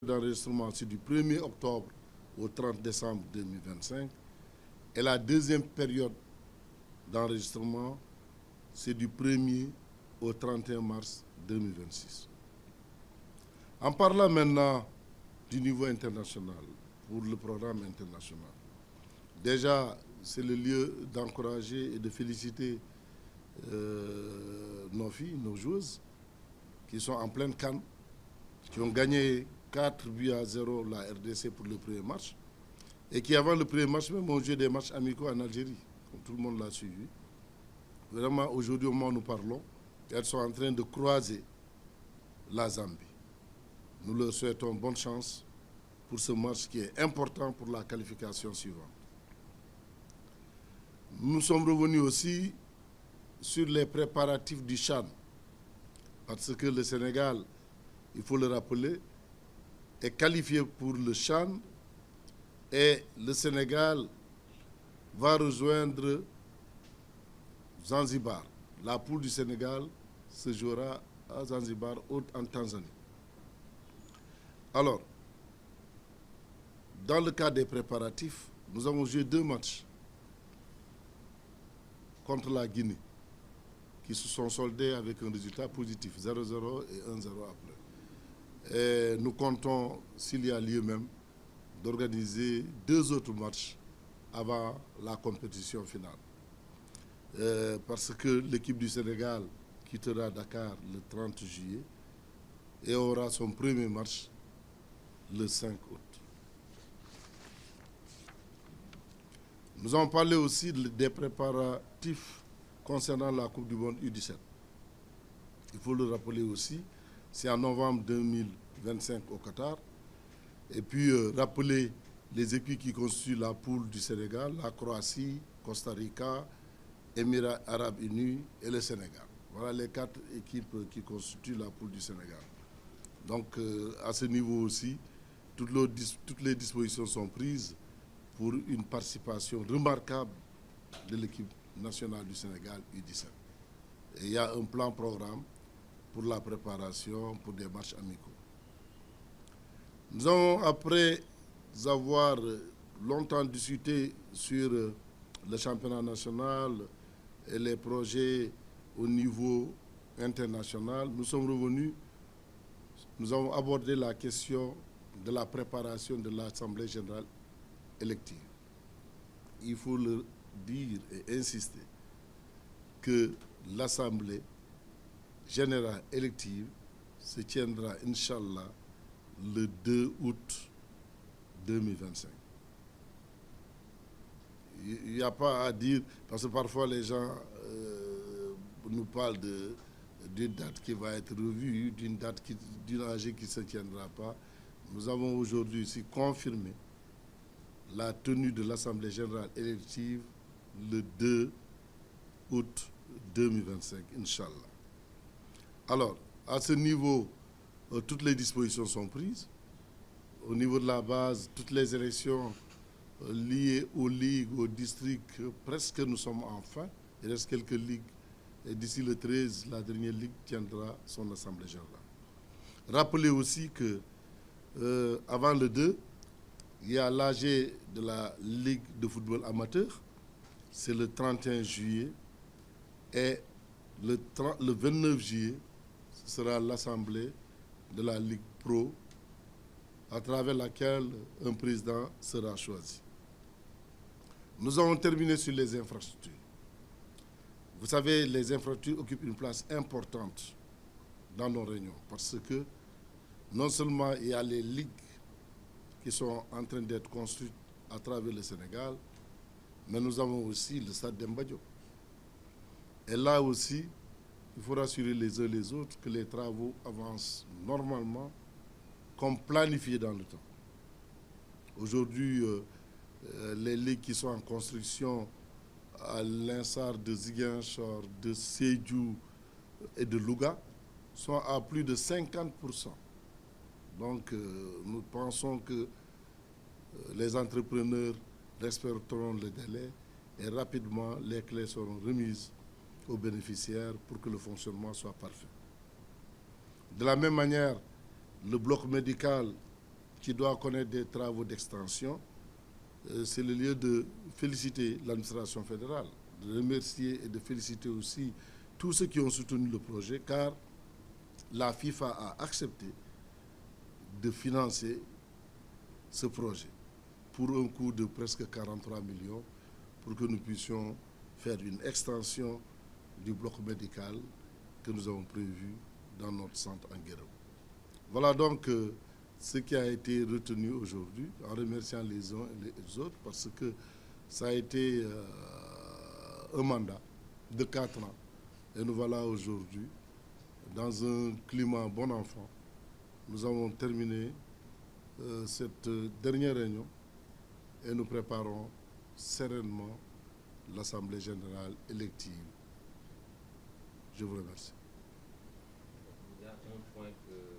d'enregistrement, c'est du 1er octobre au 30 décembre 2025. Et la deuxième période d'enregistrement, c'est du 1er au 31 mars 2026. En parlant maintenant du niveau international, pour le programme international, déjà, c'est le lieu d'encourager et de féliciter nos filles, nos joueuses, qui sont en pleine CAN, qui ont gagné 4-0 la RDC pour le premier match, et qui, avant le premier match, même ont joué des matchs amicaux en Algérie, comme tout le monde l'a suivi. Vraiment, aujourd'hui, au moment où nous parlons, elles sont en train de croiser la Zambie. Nous leur souhaitons bonne chance pour ce match qui est important pour la qualification suivante. Nous sommes revenus aussi sur les préparatifs du CHAN, parce que le Sénégal, il faut le rappeler, est qualifié pour le CHAN et le Sénégal va rejoindre Zanzibar. La poule du Sénégal se jouera à Zanzibar, en Tanzanie. Alors, dans le cadre des préparatifs, nous avons joué 2 matchs contre la Guinée, qui se sont soldés avec un résultat positif, 0-0 et 1-0 après. Et nous comptons, s'il y a lieu même, d'organiser 2 autres matchs avant la compétition finale. Parce que l'équipe du Sénégal quittera Dakar le 30 juillet et aura son premier match le 5 août. Nous avons parlé aussi des préparatifs concernant la Coupe du Monde U17. Il faut le rappeler aussi, c'est en novembre 2025 au Qatar. Et puis rappeler les équipes qui constituent la poule du Sénégal, la Croatie, Costa Rica, Émirats Arabes Unis et le Sénégal. Voilà les 4 équipes qui constituent la poule du Sénégal. Donc à ce niveau aussi, toutes les dispositions sont prises pour une participation remarquable de l'équipe nationale du Sénégal U17. Et il y a un plan-programme pour la préparation pour des matchs amicaux. Nous avons, après avoir longtemps discuté sur le championnat national et les projets au niveau international, nous sommes revenus, nous avons abordé la question de la préparation de l'Assemblée générale élective. Il faut le dire et insister que l'Assemblée générale élective se tiendra, Inch'Allah, le 2 août 2025. Il n'y a pas à dire, parce que parfois les gens nous parlent d'une date qui va être revue, d'une AG qui ne se tiendra pas. Nous avons aujourd'hui ici confirmé la tenue de l'Assemblée générale élective le 2 août 2025, Inch'Allah. Alors, à ce niveau, toutes les dispositions sont prises. Au niveau de la base, toutes les élections liées aux ligues, aux districts, presque nous sommes en fin. Il reste quelques ligues. Et d'ici le 13, la dernière ligue tiendra son assemblée générale. Rappelez aussi que avant le 2, il y a l'AG de la Ligue de football amateur. C'est le 31 juillet. Et le 29 juillet, ce sera l'assemblée de la Ligue Pro, à travers laquelle un président sera choisi. Nous avons terminé sur les infrastructures. Vous savez, les infrastructures occupent une place importante dans nos réunions parce que non seulement il y a les ligues qui sont en train d'être construites à travers le Sénégal, mais nous avons aussi le stade Demba Diop. Et là aussi, il faut rassurer les uns les autres que les travaux avancent normalement comme planifié dans le temps. Aujourd'hui, les ligues qui sont en construction à l'instar de Ziguinchor, de Sédhiou et de Louga sont à plus de 50%. Donc nous pensons que les entrepreneurs respecteront le délai et rapidement les clés seront remises aux bénéficiaires pour que le fonctionnement soit parfait. De la même manière, le bloc médical qui doit connaître des travaux d'extension, c'est le lieu de féliciter l'administration fédérale, de remercier et de féliciter aussi tous ceux qui ont soutenu le projet, car la FIFA a accepté de financer ce projet pour un coût de presque 43 millions pour que nous puissions faire une extension du bloc médical que nous avons prévu dans notre centre en Guéréo. Voilà donc ce qui a été retenu aujourd'hui, en remerciant les uns et les autres, parce que ça a été un mandat de 4 ans. Et nous voilà aujourd'hui dans un climat bon enfant. Nous avons terminé cette dernière réunion et nous préparons sereinement l'Assemblée générale élective. Je vous remercie. Il y a un point que